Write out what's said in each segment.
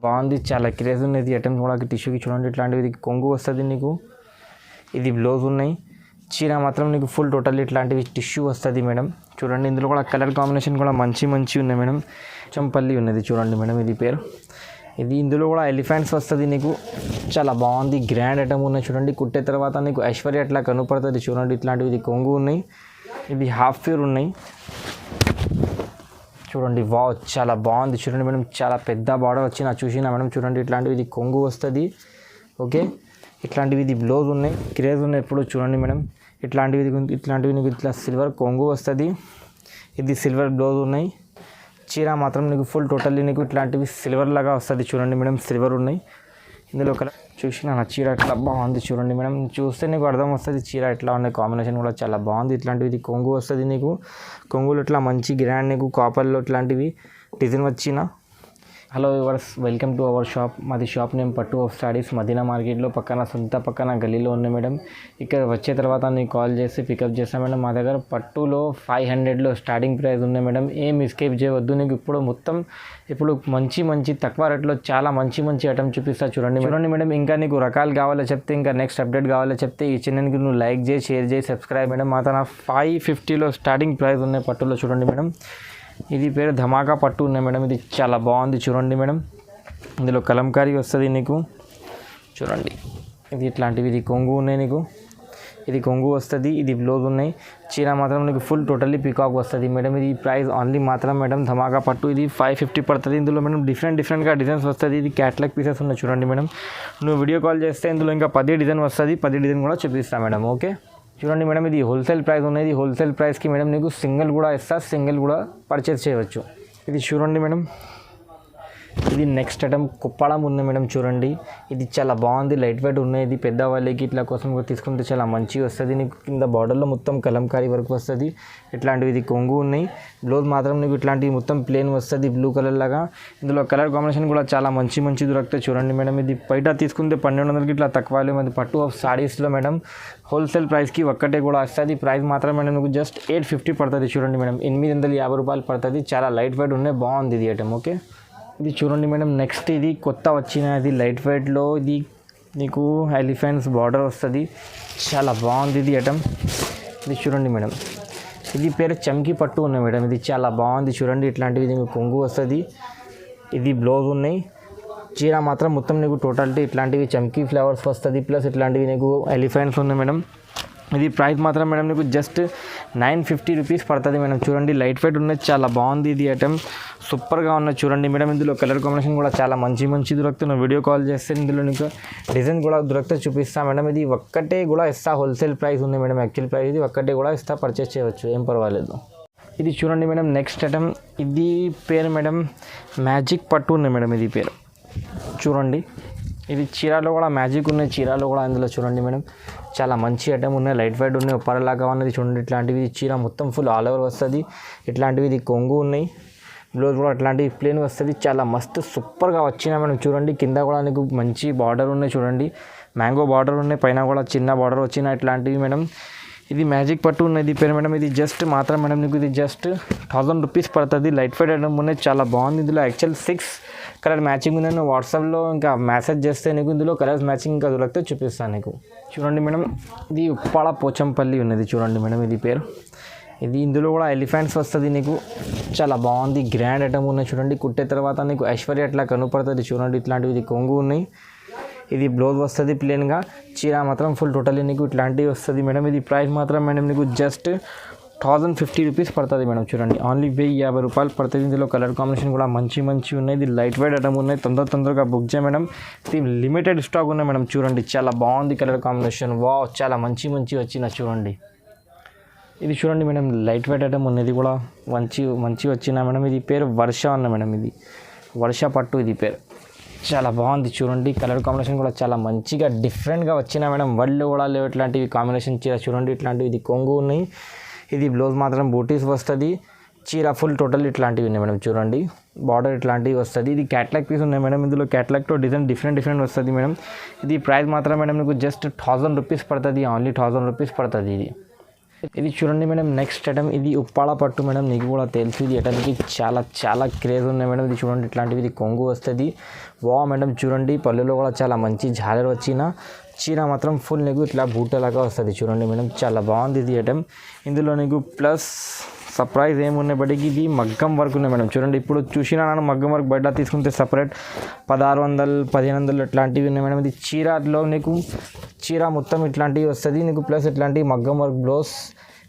బాగుంది, చాలా క్రేజ్ ఉన్నది ఐటమ్స్ కూడా. టిష్యూకి చూడండి ఇట్లాంటివి, ఇది కొంగు వస్తుంది నీకు, ఇది బ్లౌజ్ ఉన్నాయి. చీర మాత్రం నీకు ఫుల్ టోటల్ ఇట్లాంటివి టిష్యూ వస్తుంది మేడం. చూడండి ఇందులో కూడా కలర్ కాంబినేషన్ కూడా మంచి ఉన్నాయి మేడం. చంపల్లి ఉన్నది చూడండి మేడం, ఇది పేరు. ఇది ఇందులో కూడా ఎలిఫెంట్స్ వస్తుంది నీకు, చాలా బాగుంది, గ్రాండ్ ఐటమ్ ఉన్నాయి చూడండి. కుట్టే తర్వాత నీకు ఐశ్వర్య అట్లా కనపడుతుంది చూడండి. ఇట్లాంటివి ఇది కొంగు ఉన్నాయి, ఇది హాఫ్ ప్యూర్ ఉన్నాయి చూడండి. వావ్, చాలా బాగుంది చూడండి మేడం. చాలా పెద్ద బార్డర్ వచ్చి నా చూసినా మేడం. చూడండి ఇట్లాంటివి ఇది కొంగు వస్తుంది. ఓకే, ఇట్లాంటివి ఇది బ్లౌజ్ ఉన్నాయి, క్రేజ్ ఉన్నాయి ఎప్పుడు చూడండి మేడం. ఇట్లాంటివి నీకు ఇట్లా సిల్వర్ కొంగు వస్తుంది, ఇది సిల్వర్ బ్లౌజ్ ఉన్నాయి. చీర మాత్రం నీకు ఫుల్ టోటల్లీ నీకు ఇట్లాంటివి సిల్వర్ లాగా వస్తుంది చూడండి మేడం. సిల్వర్ ఉన్నాయి ఇందులో కలర్ చూసిన నా చీర ఎట్లా బాగుంది చూడండి మేడం. చూస్తే నీకు అర్థం వస్తుంది చీర ఎట్లా ఉన్నాయి, కాంబినేషన్ కూడా చాలా బాగుంది. ఇట్లాంటివి ఇది కొంగు వస్తుంది నీకు, కొంగులు ఇట్లా మంచి గ్రాండ్ నీకు కాపర్లో ఇట్లాంటివి డిజైన్ వచ్చిన. Hello viewers, welcome to our shop. మాది షాప్ నేమ్ పట్టు ఆఫ్ స్టడీస్, మదీనా మార్కెట్లో పక్కన గల్లీలో ఉన్నాయి మేడం. ఇక్కడ వచ్చే తర్వాత నీకు కాల్ చేసి పికప్ చేస్తాను మేడం. మా దగ్గర పట్టులో 500లో స్టార్టింగ్ ప్రైస్ ఉన్నాయి మేడం. ఏం ఎస్కేప్ చేయవద్దు. నీకు ఇప్పుడు మంచి తక్కువ రేట్లో చాలా మంచి ఐటమ్ చూపిస్తా చూడండి మేడం. ఇంకా నీకు రకాలు కావాలో చెప్తే, ఇంకా నెక్స్ట్ అప్డేట్ కావాలో చెప్తే ఈ ఛానల్కి నువ్వు లైక్ చేయి, షేర్ చేయి, సబ్స్క్రైబ్ మేడం. మా తన 550లో స్టార్టింగ్ ప్రైస్ ఉన్నాయి పట్టులో చూడండి మేడం. ఇది పేరు ధమాకా పట్టు ఉన్నాయి మేడం. ఇది చాలా బాగుంది చూడండి మేడం. ఇందులో కలంకారీ వస్తుంది నీకు చూడండి. ఇది ఇట్లాంటివి ఇది కొంగు ఉన్నాయి నీకు, ఇది కొంగు వస్తుంది, ఇది బ్లౌజ్ ఉన్నాయి. చీర మాత్రం నీకు ఫుల్ టోటల్లీ పికాక్ వస్తుంది మేడం. ఇది ప్రైస్ ఓన్లీ మాత్రం మేడం ధమాకా పట్టు, ఇది 550 పడుతుంది. ఇందులో మేడం డిఫరెంట్గా డిజైన్స్ వస్తుంది. ఇది క్యాట్లాగ్ పీసెస్ ఉన్నాయి చూడండి మేడం. నువ్వు వీడియో కాల్ చేస్తే ఇందులో ఇంకా 10 డిజైన్ వస్తుంది, 10 డిజైన్ కూడా చూపిస్తాను మేడం. ఓకే చూడండి మేడం, ఇది హోల్సేల్ ప్రైస్ ఉన్నది. హోల్సేల్ ప్రైస్కి మేడం నీకు సింగిల్ కూడా ఇస్తా, సింగిల్ కూడా పర్చేస్ చేయవచ్చు. ఇది చూడండి మేడం, ఇది నెక్స్ట్ ఐటమ్ కుప్పడం ఉంది మేడం. చూడండి ఇది చాలా బాగుంది, లైట్ వెయిట్ ఉన్నాయి. ఇది పెద్దవాళ్ళకి ఇట్లా కోసం తీసుకుంటే చాలా మంచిగా వస్తుంది. నీకు కింద బార్డర్లో మొత్తం కలంకారీ వర్క్ వస్తుంది. ఇట్లాంటివి ఇది కొంగు ఉన్నాయి. బ్లౌజ్ మాత్రం నీకు ఇట్లాంటివి మొత్తం ప్లేన్ వస్తుంది, బ్లూ కలర్ లాగా. ఇందులో కలర్ కాంబినేషన్ కూడా చాలా మంచి దొరుకుతాయి చూడండి మేడం. ఇది బయట తీసుకుంటే 1200కి ఇట్లా తక్కువ. అది పట్టు ఆఫ్ సారీస్లో మేడం హోల్సేల్ ప్రైస్కి ఒక్కటే కూడా వస్తుంది. ప్రైస్ మాత్రం మేడం మీకు జస్ట్ 850 పడుతుంది చూడండి మేడం. 850 రూపాయలు పడుతుంది. చాలా లైట్ వెయిట్ ఉన్నాయి, బాగుంది ఇది ఐటమ్. ఓకే ఇది చూడండి మేడం, నెక్స్ట్ ఇది కొత్త వచ్చినది లైట్ వెయిట్లో. ఇది నీకు ఎలిఫెంట్స్ బార్డర్ వస్తుంది, చాలా బాగుంది ఇది ఐటమ్. ఇది చూడండి మేడం, ఇది పేరు చమ్కీ పట్టు ఉన్నాయి మేడం. ఇది చాలా బాగుంది చూడండి. ఇట్లాంటివి నీకు కొంగు వస్తుంది, ఇది బ్లౌజ్ ఉన్నాయి. చీర మాత్రం మొత్తం నీకు టోటాలిటీ ఇట్లాంటివి చమ్కీ ఫ్లవర్స్ వస్తుంది, ప్లస్ ఇట్లాంటివి నీకు ఎలిఫెంట్స్ ఉన్నాయి మేడం. ఇది ప్రైస్ మాత్రం మేడం నీకు జస్ట్ 950 రూపీస్ పడుతుంది మేడం. చూడండి లైట్ వెయిట్ ఉన్నది, చాలా బాగుంది ఇది ఐటమ్, సూపర్గా ఉన్నది చూడండి మేడం. ఇందులో కలర్ కాంబినేషన్ కూడా చాలా మంచి దొరుకుతుంది. వీడియో కాల్ చేస్తే ఇందులో నీకు డిజైన్ కూడా దొరికితే చూపిస్తాను మేడం. ఇది ఒక్కటే కూడా ఇస్తా, హోల్సేల్ ప్రైస్ ఉంది మేడం. యాక్చువల్ ప్రైస్ ఇది ఒక్కటే కూడా ఇస్తా, పర్చేస్ చేయవచ్చు, ఏం పర్వాలేదు. ఇది చూడండి మేడం, నెక్స్ట్ ఐటమ్. ఇది పేరు మేడం మ్యాజిక్ పట్టు ఉంది మేడం. ఇది పేరు చూడండి, ఇది చీరాలో కూడా మ్యాజిక్ ఉన్నాయి. చీరాలో కూడా ఇందులో చూడండి మేడం, చాలా మంచి ఐటమ్ ఉన్నాయి, లైట్ వెయిట్ ఉన్నాయి, ఉప్పరలాగా ఉన్నది చూడండి. ఇట్లాంటివి చీర మొత్తం ఫుల్ ఆల్ ఓవర్ వస్తుంది. ఇట్లాంటివి ఇది కొంగు ఉన్నాయి, బ్లౌజ్ కూడా అట్లాంటివి ప్లేన్ వస్తుంది. చాలా మస్తు సూపర్గా వచ్చినా మేడం. చూడండి కింద కూడా నీకు మంచి బార్డర్ ఉన్నాయి చూడండి, మ్యాంగో బార్డర్ ఉన్నాయి, పైన కూడా చిన్న బార్డర్ వచ్చిన ఇట్లాంటివి మేడం. ఇది మ్యాజిక్ పట్టు ఉన్నది పేరు మేడం. ఇది జస్ట్ మాత్రం మేడం నీకు ఇది జస్ట్ 1000 రూపీస్ పడుతుంది. లైట్ వెయిట్ ఐటమ్ ఉన్నాయి, చాలా బాగుంది. ఇందులో యాక్చువల్ 6 కలర్ మ్యాచింగ్ ఉన్నాయి. నేను వాట్సాప్లో ఇంకా మెసేజ్ చేస్తే నీకు ఇందులో కలర్స్ మ్యాచింగ్ ఇంకా దొరికితే చూపిస్తాను నీకు. చూడండి మేడం, ఇది ఉప్పాడ పోచంపల్లి ఉన్నది చూడండి మేడం. ఇది పేరు, ఇది ఇందులో కూడా ఎలిఫెంట్స్ వస్తుంది నీకు, చాలా బాగుంది, గ్రాండ్ ఐటమ్ ఉన్నాయి చూడండి. కుట్టే తర్వాత నీకు ఐశ్వర్య అట్లా కనపడుతుంది చూడండి. ఇట్లాంటివి ఇది కొంగు ఉన్నాయి, ఇది బ్లౌజ్ వస్తుంది ప్లెయిన్గా. చీర మాత్రం ఫుల్ టోటల్లీ నీకు ఇట్లాంటివి వస్తుంది మేడం. ఇది ప్రైస్ మాత్రం మేడం నీకు జస్ట్ 1050 రూపీస్ పడుతుంది మేడం. చూడండి ఓన్లీ 1050 రూపాయలు పడుతుంది. ఇందులో కలర్ కాంబినేషన్ కూడా మంచి ఉన్నాయి. ఇది లైట్ వెయిట్ ఐటమ్ ఉన్నాయి, తొందరగా బుక్ చేయ మేడం. ఇది లిమిటెడ్ స్టాక్ ఉన్నాయి మేడం. చూడండి చాలా బాగుంది కలర్ కాంబినేషన్, వావ్, చాలా మంచి వచ్చిన చూడండి. ఇది చూడండి మేడం, లైట్ వెయిట్ ఐటమ్ ఉన్నది కూడా మంచి వచ్చిన మేడం. ఇది పేరు వర్ష ఉన్న మేడం. ఇది వర్ష పట్టు, ఇది పేరు చాలా బాగుంది చూడండి. కలర్ కాంబినేషన్ కూడా చాలా మంచిగా డిఫరెంట్గా వచ్చిన మేడం. వరల్డ్ కూడా లేవు ఇట్లాంటివి కాంబినేషన్ చీర చూడండి. ఇట్లాంటివి ఇది కొంగు ఉన్నాయి, ఇది బ్లౌజ్ మాత్రం బూటీస్ వస్తుంది. చీర ఫుల్ టోటల్ ఇట్లాంటివి ఉన్నాయి మేడం. చూడండి బార్డర్ ఇట్లాంటివి వస్తుంది. ఇది క్యాట్లాగ్ పీస్ ఉన్నాయి మేడం. ఇందులో క్యాట్లాగ్తో డిజైన్ డిఫరెంట్ వస్తుంది మేడం. ఇది ప్రైస్ మాత్రం మేడం మీకు జస్ట్ 1000 రూపీస్ పడుతుంది, ఓన్లీ 1000 రూపీస్ పడుతుంది. ఇది ఇది చూడండి మేడం, నెక్స్ట్ ఐటమ్ ఇది ఉప్పాడ పట్టు మేడం. నీకు కూడా తెలుసు ఇది ఐటమ్కి చాలా చాలా క్రేజ్ ఉన్నాయి మేడం. ఇది చూడండి ఇట్లాంటివి ఇది కొంగు వస్తుంది. మేడం చూడండి పళ్ళులో కూడా చాలా మంచి జాలర్ వచ్చిన చీర మాత్రం ఫుల్ నీకు ఇట్లా బూటలాగా వస్తుంది. చూడండి మేడం చాలా బాగుంది ఇది ఐటమ్. ఇందులో నీకు ప్లస్ సర్ప్రైజ్ ఏమున్నాయి బట్టికి ఇది మగ్గం వర్క్ ఉన్నాయి మేడం. చూడండి ఇప్పుడు చూసినా నేను మగ్గం వర్క్ బయట తీసుకుంటే సపరేట్ 1600 1500 ఇట్లాంటివి ఉన్నాయి మేడం. ఇది చీరలో నీకు చీర మొత్తం ఇట్లాంటివి వస్తుంది నీకు, ప్లస్ ఇట్లాంటి మగ్గం వర్క్ బ్లౌజ్.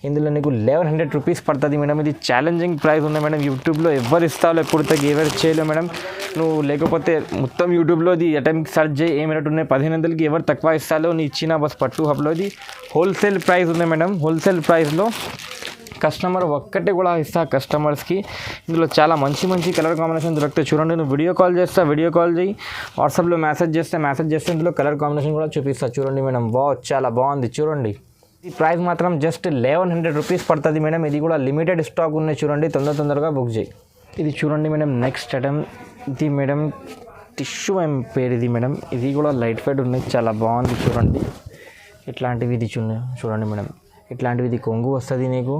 ఇందులో నీకు 1100 రూపీస్ పడుతుంది మేడం. ఇది ఛాలెంజింగ్ ప్రైస్ ఉన్నాయి మేడం. యూట్యూబ్లో ఎవరు ఇస్తాలో ఎప్పుడు తగ్గ ఎవరు చేయలేవు మేడం. నువ్వు లేకపోతే మొత్తం యూట్యూబ్లో ఇది అటెంప్ట్ సర్చ్ చేయి ఏం రేట్ ఉన్నాయి. 1500కి ఎవరు తక్కువ ఇస్తాలో నీ ఇచ్చిన బస్ పట్టు హబ్లో ఇది హోల్సేల్ ప్రైస్ ఉంది మేడం. హోల్సేల్ ప్రైస్లో కస్టమర్ ఒక్కటే కూడా ఇస్తా కస్టమర్స్కి. ఇందులో చాలా మంచి మంచి కలర్ కాంబినేషన్ దొరుకుతాయి. చూడండి నువ్వు వీడియో కాల్ చేస్తా, వీడియో కాల్ చేయి, వాట్సాప్లో మెసేజ్ చేస్తే ఇందులో కలర్ కాంబినేషన్ కూడా చూపిస్తా. చూడండి మేడం చాలా బాగుంది. చూడండి ఈ ప్రైస్ మాత్రం జస్ట్ 1100 రూపీస్ పడుతుంది మేడం. ఇది కూడా లిమిటెడ్ స్టాక్ ఉన్నాయి. చూడండి తొందరగా బుక్ చేయి. ఇది చూడండి మేడం, నెక్స్ట్ ఐటమ్ ఇది మేడం టిష్యూ ఏం పేరు ఇది మేడం. ఇది కూడా లైట్ వెయిట్ ఉన్నాయి, చాలా బాగుంది. చూడండి ఇట్లాంటివి ఇది చూడండి మేడం, ఇట్లాంటివి ఇది కొంగు వస్తుంది నీకు.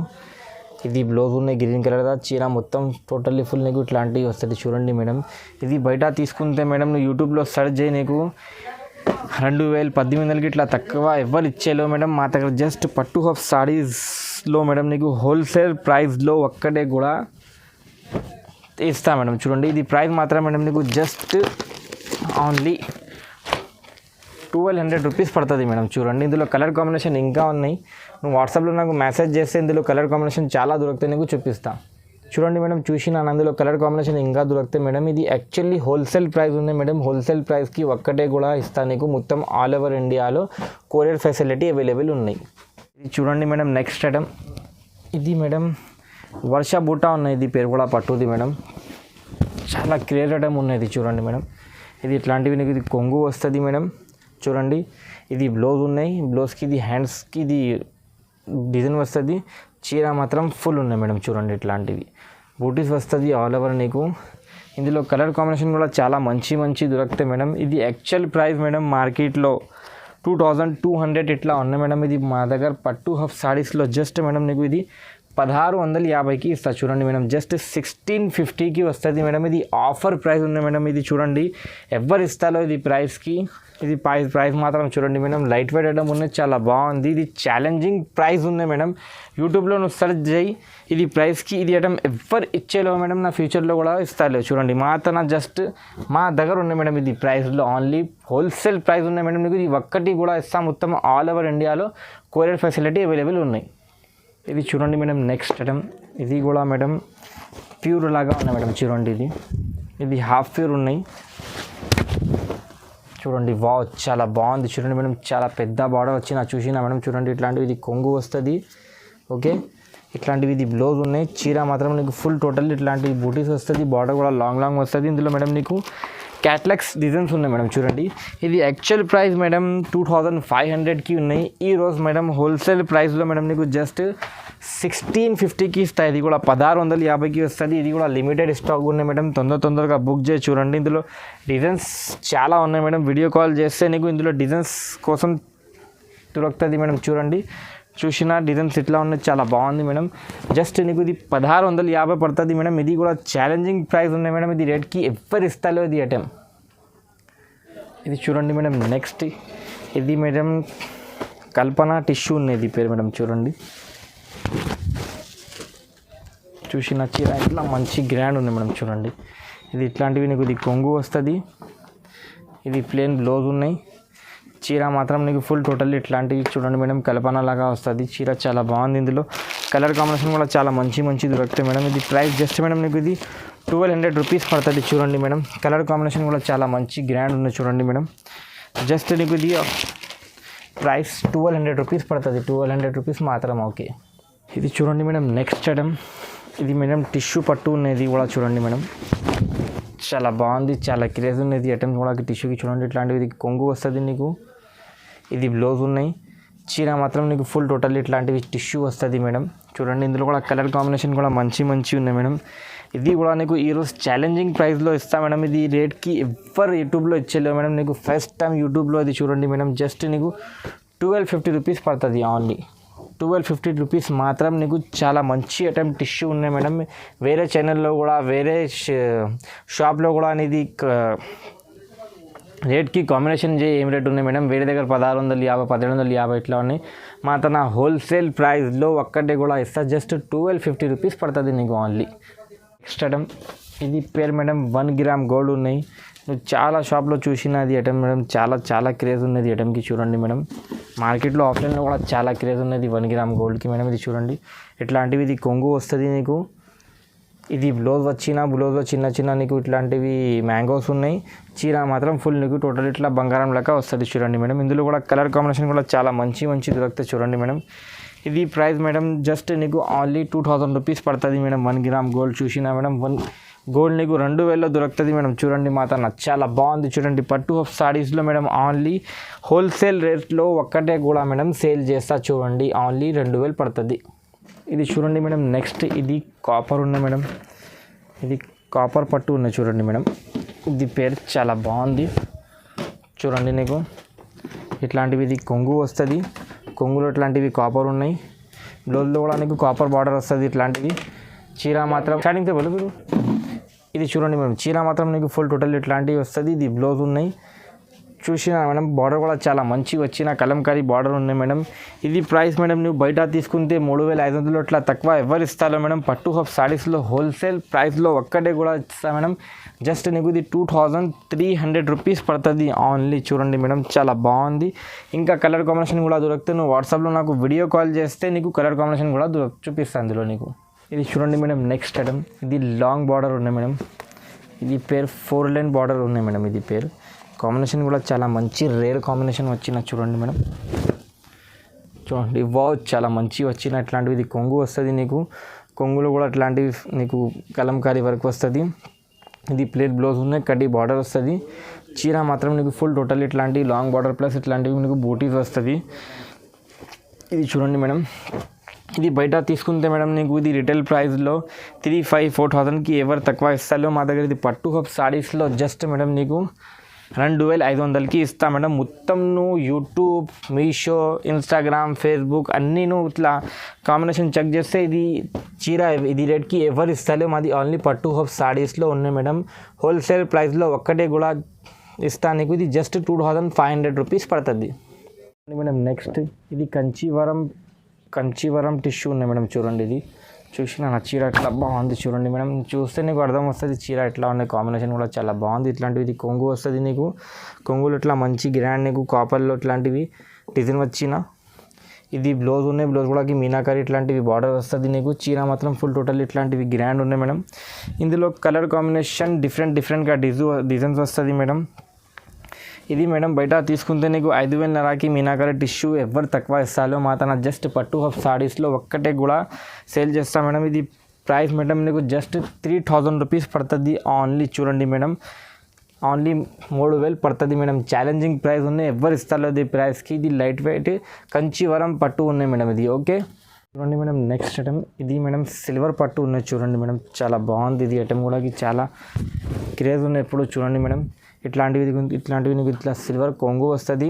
ఇది బ్లౌజ్ ఉన్నాయి గ్రీన్ కలర్ దా, చీర మొత్తం టోటల్లీ ఫుల్ నీకు ఇట్లాంటివి వస్తుంది. చూడండి మేడం ఇది బయట తీసుకుంటే మేడం నువ్వు యూట్యూబ్లో సెర్చ్ చేయి నీకు 2000 1800కి ఇట్లా తక్కువ ఎవరు ఇచ్చేలో మేడం. మా దగ్గర జస్ట్ పట్టు హాఫ్ సారీస్లో మేడం నీకు హోల్సేల్ ప్రైస్లో ఒక్కటే కూడా ఇస్తా మేడం. చూడండి ఇది ప్రైస్ మాత్రం మేడం నీకు జస్ట్ ఓన్లీ 1200 రూపీస్ పడుతుంది మేడం. చూడండి ఇందులో కలర్ కాంబినేషన్ ఇంకా ఉన్నాయి. నువ్వు వాట్సాప్లో నాకు మెసేజ్ చేస్తే ఇందులో కలర్ కాంబినేషన్ చాలా దొరుకుతాయి నీకు చూపిస్తా. చూడండి మేడం చూసిన అందులో కలర్ కాంబినేషన్ ఇంకా దొరుకుతాయి మేడం. ఇది యాక్చువల్లీ హోల్సేల్ ప్రైస్ ఉంది మేడం. హోల్సేల్ ప్రైస్కి ఒక్కటే కూడా ఇస్తా నీకు. మొత్తం ఆల్ ఓవర్ ఇండియాలో కొరియర్ ఫెసిలిటీ అవైలబుల్ ఉన్నాయి. ఇది చూడండి మేడం, నెక్స్ట్ ఐటమ్ ఇది మేడం వర్ష బూటా ఉన్నాయి. ఇది పేరు కూడా పట్టుది మేడం. చాలా క్లియర్ ఐటమ్ ఉన్నది. చూడండి మేడం ఇది ఇట్లాంటివి నీకు ఇది కొంగు వస్తుంది మేడం. చూడండి ఇది బ్లౌజ్ ఉన్నాయి, బ్లౌజ్కి ఇది హ్యాండ్స్కి ఇది డిజైన్ వస్తుంది. చీర మాత్రం ఫుల్ ఉన్నాయి మేడం. చూడండి ఇట్లాంటివి బూటీస్ వస్తుంది ఆల్ ఓవర్ నీకు. ఇందులో కలర్ కాంబినేషన్ కూడా చాలా మంచి దొరుకుతాయి మేడం. ఇది యాక్చువల్ ప్రైస్ మేడం మార్కెట్లో 2200 ఇట్లా ఉన్నాయి మేడం. ఇది మా దగ్గర పట్టు హాఫ్ సారీస్లో జస్ట్ మేడం నీకు ఇది 1650కి ఇస్తా. చూడండి మేడం జస్ట్ 1650కి వస్తుంది మేడం. ఇది ఆఫర్ ప్రైస్ ఉంది మేడం. ఇది చూడండి ఎవరు ఇస్తారో ఇది ప్రైస్కి. ఇది ప్రైస్ మాత్రం చూడండి మేడం లైట్ వెయిట్ ఐటమ్ ఉన్నాయి, చాలా బాగుంది. ఇది ఛాలెంజింగ్ ప్రైస్ ఉంది మేడం. యూట్యూబ్లో నువ్వు సెర్చ్ చేయి ఇది ప్రైస్కి. ఇది ఐటమ్ ఎవరు ఇచ్చేలో మేడం నా ఫ్యూచర్లో కూడా ఇస్తాలే. చూడండి మా దగ్గర ఉన్నాయి మేడం. ఇది ప్రైస్లో ఓన్లీ హోల్సేల్ ప్రైస్ ఉన్నాయి మేడం. నీకు ఇది ఒక్కటి కూడా ఇస్తా. మొత్తం ఆల్ ఓవర్ ఇండియాలో కొరియర్ ఫెసిలిటీ అవైలబుల్ ఉన్నాయి. ఇది చూడండి మేడం, నెక్స్ట్ ఐటమ్ ఇది కూడా మేడం ప్యూర్ లాగా ఉన్నాయి మేడం. చూడండి ఇది హాఫ్ ప్యూర్ ఉన్నాయి. చూడండి చాలా బాగుంది. చూడండి మేడం చాలా పెద్ద బార్డర్ వచ్చి చూసినా మేడం. చూడండి ఇట్లాంటివి ఇది కొంగు వస్తుంది. ఓకే ఇట్లాంటివి ఇది బ్లౌజ్ ఉన్నాయి. చీర మాత్రం నీకు ఫుల్ టోటల్ ఇట్లాంటివి బూటీస్ వస్తుంది. బార్డర్ కూడా లాంగ్ వస్తుంది. ఇందులో మేడం నీకు క్యాట్లాగ్స్ డిజైన్స్ ఉన్నాయి మేడం. చూడండి ఇది యాక్చువల్ ప్రైస్ మేడం 2500కి ఉన్నాయి. ఈరోజు మేడం హోల్సేల్ ప్రైస్లో మేడం నీకు జస్ట్ 1650కి ఇస్తాయి. ఇది కూడా 1650కి వస్తుంది. ఇది కూడా లిమిటెడ్ స్టాక్ ఉన్నాయి మేడం. తొందరగా బుక్ చేసి చూడండి. ఇందులో డిజైన్స్ చాలా ఉన్నాయి మేడం. వీడియో కాల్ చేస్తే నీకు ఇందులో డిజైన్స్ కోసం దొరుకుతుంది మేడం. చూడండి చూసిన డిజైన్స్ ఇట్లా ఉన్నాయి, చాలా బాగుంది మేడం. జస్ట్ నీకు ఇది 1650 పడుతుంది మేడం. ఇది కూడా ఛాలెంజింగ్ ప్రైస్ ఉన్నాయి మేడం. ఇది రేట్కి ఎవరు ఇస్తాలో ఇది ఐటమ్. ఇది చూడండి మేడం, నెక్స్ట్ ఇది మేడం కల్పన టిష్యూ ఉన్నది పేరు మేడం. చూడండి చూసిన చీర ఇట్లా మంచి గ్రాండ్ ఉంది మేడం. చూడండి ఇది ఇట్లాంటివి నీకు ఇది కొంగు వస్తుంది. ఇది ప్లేన్ బ్లౌజ్ ఉన్నాయి. చీర మాత్రం నీకు ఫుల్ టోటల్ ఇట్లాంటివి చూడండి మేడం కల్పన లాగా వస్తుంది. చీర చాలా బాగుంది. ఇందులో కలర్ కాంబినేషన్ కూడా చాలా మంచి దొరుకుతాయి మేడం. ఇది ప్రైస్ జస్ట్ మేడం నీకు ఇది 1200 రూపీస్ పడుతుంది. చూడండి మేడం కలర్ కాంబినేషన్ కూడా చాలా మంచి గ్రాండ్ ఉంది. చూడండి మేడం జస్ట్ నీకు ఇది ప్రైస్ 1200 రూపీస్ పడుతుంది. 1200 రూపీస్ మాత్రం. ఓకే ఇది చూడండి మేడం, నెక్స్ట్ ఐటమ్ ఇది మేడం టిష్యూ పట్టు ఉన్నది కూడా. చూడండి మేడం చాలా బాగుంది, చాలా క్రేజ్ ఉన్నది ఐటమ్ కూడా. టిష్యూకి చూడండి ఇట్లాంటివి ఇది కొంగు వస్తుంది నీకు. ఇది బ్లౌజ్ ఉన్నాయి. చీర మాత్రం నీకు ఫుల్ టోటల్ ఇట్లాంటివి టిష్యూ వస్తుంది మేడం. చూడండి ఇందులో కూడా కలర్ కాంబినేషన్ కూడా మంచి ఉన్నాయి మేడం. ఇది కూడా నీకు ఈరోజు ఛాలెంజింగ్ ప్రైస్లో ఇస్తా మేడం. ఇది రేట్కి ఎవరు యూట్యూబ్లో ఇచ్చేలేవు మేడం. నీకు ఫస్ట్ టైం యూట్యూబ్లో అది చూడండి మేడం జస్ట్ నీకు 1250 రూపీస్ పడుతుంది. ఓన్లీ 1250 రూపీస్ మాత్రం నీకు చాలా మంచి ఐటమ్ టిష్యూ ఉన్నాయి మేడం. వేరే ఛానల్లో కూడా వేరే షాప్లో కూడా అనేది రేట్కి కాంబినేషన్ ఏం రేట్ ఉన్నాయి మేడం. వేరే దగ్గర 1650 1750 ఇట్లా ఉన్నాయి. మా తన హోల్సేల్ ప్రైస్లో ఒక్కటే కూడా ఇస్తా జస్ట్ 1250 రూపీస్ పడుతుంది నీకు ఓన్లీ. నెక్స్ట్ ఐటమ్ ఇది పేరు మేడం 1 గ్రామ్ గోల్డ్ ఉన్నాయి. నువ్వు చాలా షాప్లో చూసినది ఐటమ్ మేడం. చాలా క్రేజ్ ఉన్నది ఐటమ్కి. చూడండి మేడం, మార్కెట్లో ఆఫ్లైన్లో కూడా చాలా క్రేజ్ ఉన్నది 1 గ్రామ్ గోల్డ్కి మేడం. ఇది చూడండి ఇట్లాంటివి, ఇది కొంగు వస్తుంది నీకు. ఇది బ్లౌజ్లో చిన్న నీకు ఇట్లాంటివి మ్యాంగోస్ ఉన్నాయి. చీర మాత్రం ఫుల్ నీకు టోటల్ ఇట్లా బంగారం లెక్క వస్తుంది. చూడండి మేడం, ఇందులో కూడా కలర్ కాంబినేషన్ కూడా చాలా మంచి దొరుకుతాయి. చూడండి మేడం, ఇది ప్రైస్ మేడం జస్ట్ నీకు ఓన్లీ 2000 రూపీస్ పడుతుంది మేడం. 1 గ్రామ్ గోల్డ్ చూసినా మేడం, గోల్డ్ నీకు 2000లో దొరుకుతుంది మేడం. చూడండి మాత్రం చాలా బాగుంది. చూడండి పట్టు ఆఫ్ సారీస్లో మేడం ఓన్లీ హోల్సేల్ రేట్లో ఒక్కటే కూడా మేడం సేల్ చేస్తా. చూడండి ఓన్లీ 2000 పడుతుంది. ఇది చూడండి మేడం, నెక్స్ట్ ఇది కాపర్ ఉన్నాయి మేడం. ఇది కాపర్ పట్టు ఉన్నాయి చూడండి మేడం. ఇది పేరు చాలా బాగుంది. చూడండి నీకు ఇట్లాంటివి, ఇది కొంగు వస్తుంది. కొంగులో ఇట్లాంటివి కాపర్ ఉన్నాయి. బ్లౌజ్లో కూడా నీకు కాపర్ బార్డర్ వస్తుంది. ఇట్లాంటివి చీర మాత్రం స్టార్టింగ్తో మీరు ఇది చూడండి మేడం, చీర మాత్రం నీకు ఫుల్ టోటల్ ఇట్లాంటివి వస్తుంది. ఇది బ్లౌజ్ ఉన్నాయి చూసినా మేడం. బార్డర్ కూడా చాలా మంచిగా వచ్చిన కలంకారీ బార్డర్ ఉన్నాయి మేడం. ఇది ప్రైస్ మేడం నువ్వు బయట తీసుకుంటే 3500 అట్లా తక్కువ ఎవరు ఇస్తారో మేడం. పట్టు ఆఫ్ సారీస్లో హోల్సేల్ ప్రైస్లో ఒక్కటే కూడా ఇస్తా మేడం. జస్ట్ నీకు ఇది 2300 రూపీస్ పడుతుంది ఓన్లీ. చూడండి మేడం, చాలా బాగుంది. ఇంకా కలర్ కాంబినేషన్ కూడా దొరుకుతుంది. నువ్వు వాట్సాప్లో నాకు వీడియో కాల్ చేస్తే నీకు కలర్ కాంబినేషన్ కూడా చూపిస్తాను అందులో నీకు. ఇది చూడండి మేడం, నెక్స్ట్ ఐటమ్ ఇది లాంగ్ బార్డర్ ఉన్నాయి మేడం. ఇది పేరు 4 లైన్ బార్డర్ ఉన్నాయి మేడం. ఇది పేరు కాంబినేషన్ కూడా చాలా మంచి రేర్ కాంబినేషన్ వచ్చిన. చూడండి మేడం, చూడండి చాలా మంచి వచ్చిన. ఇట్లాంటివి ఇది కొంగు వస్తుంది నీకు. కొంగులో కూడా ఇట్లాంటివి నీకు కలంకారీ వర్క్ వస్తుంది. ఇది ప్లేట్ బ్లౌజ్ ఉన్నాయి, కడ్డీ బార్డర్ వస్తుంది. చీర మాత్రం నీకు ఫుల్ టోటల్ ఇట్లాంటి లాంగ్ బార్డర్ ప్లస్ ఇట్లాంటివి నీకు బూటీస్ వస్తుంది. ఇది చూడండి మేడం, ఇది బయట తీసుకుంటే మేడం నీకు ఇది రిటైల్ ప్రైస్లో 3500-4000కి ఎవరు తక్కువ ఇస్తారో మా దగ్గర ఇది పట్టు హబ్ సారీస్లో జస్ట్ మేడం నీకు 2500కి ఇస్తా మేడం. మొత్తం నువ్వు యూట్యూబ్, మీషో, ఇన్స్టాగ్రామ్, ఫేస్బుక్ అన్నీ నువ్వు ఇట్లా కాంబినేషన్ చెక్ చేస్తే ఇది చీర ఇది రేట్కి ఎవరు ఇస్తారో మాది ఓన్లీ పట్టు హబ్ సారీస్లో ఉన్నాయి మేడం. హోల్సేల్ ప్రైస్లో ఒక్కటే కూడా ఇస్తా నీకు. ఇది జస్ట్ 2500 రూపీస్ పడుతుంది మేడం. నెక్స్ట్ ఇది కంచీవరం టిష్యూ ఉన్నాయి మేడం. చూడండి ఇది చూసిన నా చీర ఎట్లా బాగుంది. చూడండి మేడం, చూస్తే నీకు అర్థం వస్తుంది చీర ఎట్లా ఉన్నాయి. కాంబినేషన్ కూడా చాలా బాగుంది. ఇట్లాంటివి ఇది కొంగు వస్తుంది నీకు. కొంగులు ఇట్లా మంచి గ్రాండ్ నీకు కాపర్లో ఇట్లాంటివి డిజైన్ వచ్చిన. ఇది బ్లౌజ్ ఉన్నాయి. బ్లౌజ్ కూడా మీనాకారి ఇట్లాంటివి బార్డర్ వస్తుంది నీకు. చీర మాత్రం ఫుల్ టోటల్ ఇట్లాంటివి గ్రాండ్ ఉన్నాయి మేడం. ఇందులో కలర్ కాంబినేషన్ డిఫరెంట్గా డిజైన్స్ వస్తుంది మేడం. ఇది మేడం బయట తీసుకుంటే నీకు 5000కి మీనాకారి టిష్యూ ఎవరు తక్కువ ఇస్తారో మా తన జస్ట్ పట్టు హబ్ సారీస్లో ఒక్కటే కూడా సేల్ చేస్తా మేడం. ఇది ప్రైస్ మేడం నీకు జస్ట్ 3000 రూపీస్ పడుతుంది ఓన్లీ. చూడండి మేడం, ఓన్లీ 3000 పడుతుంది మేడం. ఛాలెంజింగ్ ప్రైస్ ఉన్నాయి, ఎవరు ఇస్తారో ఇది ప్రైస్కి. ఇది లైట్ వెయిట్ కంచీవరం పట్టు ఉన్నాయి మేడం. ఇది ఓకే. చూడండి మేడం, నెక్స్ట్ ఐటమ్ ఇది మేడం సిల్వర్ పట్టు ఉన్నాయి. చూడండి మేడం, చాలా బాగుంది. ఇది ఐటమ్ కూడా చాలా క్రేజ్ ఉన్నాయి ఎప్పుడు. చూడండి మేడం, ఇట్లాంటివి నీకు ఇట్లా సిల్వర్ కొంగు వస్తుంది.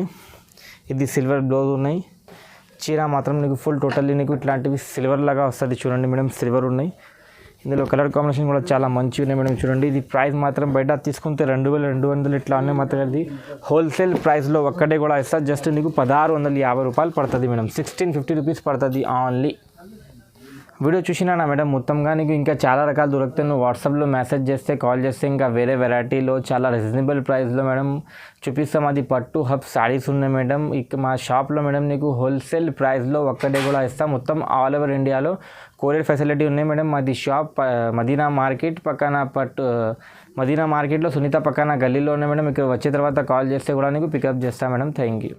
ఇది సిల్వర్ బ్లౌజ్ ఉన్నాయి. చీర మాత్రం నీకు ఫుల్ టోటల్లీ నీకు ఇట్లాంటివి సిల్వర్ లాగా వస్తుంది. చూడండి మేడం, సిల్వర్ ఉన్నాయి. ఇందులో కలర్ కాంబినేషన్ కూడా చాలా మంచిగా ఉన్నాయి మేడం. చూడండి ఇది ప్రైస్ మాత్రం బయట తీసుకుంటే 2200 ఇట్లా ఉన్నాయి మాత్రం. ఇది హోల్సేల్ ప్రైస్లో ఒక్కటే కూడా ఇస్తా జస్ట్ నీకు 1650 రూపాయలు పడుతుంది మేడం. 1650 రూపీస్ పడుతుంది ఓన్లీ. వీడియో చూసినా మేడం మొత్తంగా నీకు ఇంకా చాలా రకాలు దొరుకుతాయి. నువ్వు వాట్సాప్లో మెసేజ్ చేస్తే, కాల్ చేస్తే ఇంకా వేరే వెరైటీలో చాలా రీజనబుల్ ప్రైస్లో మేడం చూపిస్తాం. అది పట్టు హబ్ సారీస్ ఉన్నాయి మేడం. ఇక మా షాప్లో మేడం నీకు హోల్సేల్ ప్రైస్లో ఒక్కటే కూడా ఇస్తాం. మొత్తం ఆల్ ఓవర్ ఇండియాలో కొరియర్ ఫెసిలిటీ ఉన్నాయి మేడం. మాది షాప్ మదీనా మార్కెట్ పక్కన మదీనా మార్కెట్లో సునీత పక్కన గల్లీలో ఉన్నాయి మేడం. ఇక్కడ వచ్చే తర్వాత కాల్ చేస్తే కూడా నీకు పికప్ చేస్తాం మేడం. Thank you.